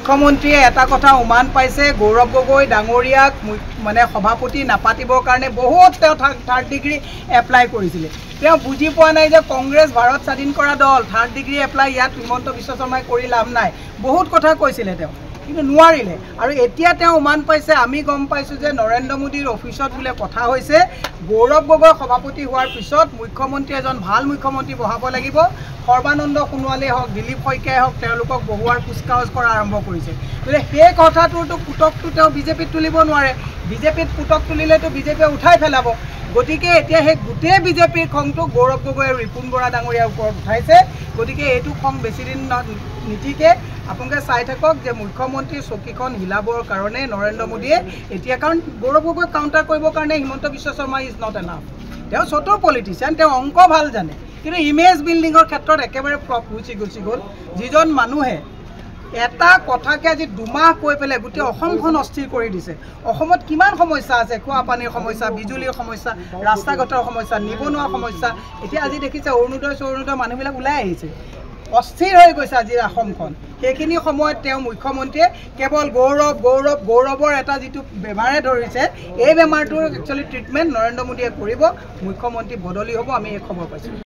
মুখ্যমন্ত্ৰীয়ে এটা কথা উমান পাইছে গৌৰৱ গগৈ ডাঙৰীয়াক মানে সভাপতি নাপাতিবৰ কাৰণে বহুত তেওঁ থাৰ্ড ডিগ্ৰী এপ্লাই কৰিছিলে। তেওঁ বুজি পোৱা নাই যে কংগ্ৰেছ ভাৰত স্বাধীন কৰা দল, থাৰ্ড ডিগ্ৰী এপ্লাই ইয়াত হিমন্ত বিশ্ব শৰ্মাই কৰি লাভ নাই। বহুত কথা কৈছিলে তেওঁ, কিন্তু নোৱাৰিলে। আৰু এতিয়া তেওঁ উমান পাইছে, আমি গম পাইছোঁ যে নৰেন্দ্ৰ মোদীৰ অফিচত বোলে কথা হৈছে গৌৰৱ গগৈ সভাপতি হোৱাৰ পিছত মুখ্যমন্ত্ৰী এজন ভাল মুখ্যমন্ত্ৰী বহাব লাগিব। সৰ্বানন্দ সোণোৱালেই হওক, দিলীপ শইকীয়াই হওক, তেওঁলোকক বহুৱাৰ কুচকাৱাজ কৰা আৰম্ভ কৰিছে। গতিকে সেই কথাটোতো পুতকটো তেওঁ বিজেপিত তুলিব নোৱাৰে। বিজেপিত পুতক তুলিলেতো বিজেপিয়ে উঠাই পেলাব। গতিকে এতিয়া সেই গোটেই বিজেপিৰ খংটো গৌৰৱ গগৈ আৰু ৰিপুণ বৰা ডাঙৰীয়াৰ ওপৰত উঠাইছে। গতিকে এইটো খং বেছিদিন নিতিকে আপোনালোকে চাই থাকক যে মুখ্যমন্ত্ৰীৰ চকীখন হিলাবৰ কাৰণে নৰেন্দ্ৰ মোদীয়ে এতিয়া, কাৰণ গৌৰৱ গগৈক কাউণ্টাৰ কৰিবৰ কাৰণে Himanta Biswa Sarma is not enough. তেওঁ চতুৰ পলিটিচিয়ান, তেওঁ অংক ভাল জানে, কিন্তু ইমেজ বিল্ডিঙৰ ক্ষেত্ৰত একেবাৰে ফ্লপ গুচি গ'ল। যিজন মানুহে এটা কথাকে আজি দুমাহ কৈ পেলাই গোটেই অসমখন অস্থিৰ কৰি দিছে। অসমত কিমান সমস্যা আছে, খোৱা পানীৰ সমস্যা, বিজুলীৰ সমস্যা, ৰাস্তা ঘাটৰ সমস্যা, নিবনুৱা সমস্যা। এতিয়া আজি দেখিছে অৰুণোদয় মানুহবিলাক ওলাই আহিছে, অস্থিৰ হৈ গৈছে আজি অসমখন। সেইখিনি সময়ত তেওঁ মুখ্যমন্ত্ৰীয়ে কেৱল গৌৰৱৰ এটা যিটো বেমাৰে ধৰিছে, এই বেমাৰটোৰ একচুৱেলি ট্ৰিটমেণ্ট নৰেন্দ্ৰ মোদীয়ে কৰিব। মুখ্যমন্ত্ৰী বদলি হ'ব, আমি এই খবৰ পাইছোঁ।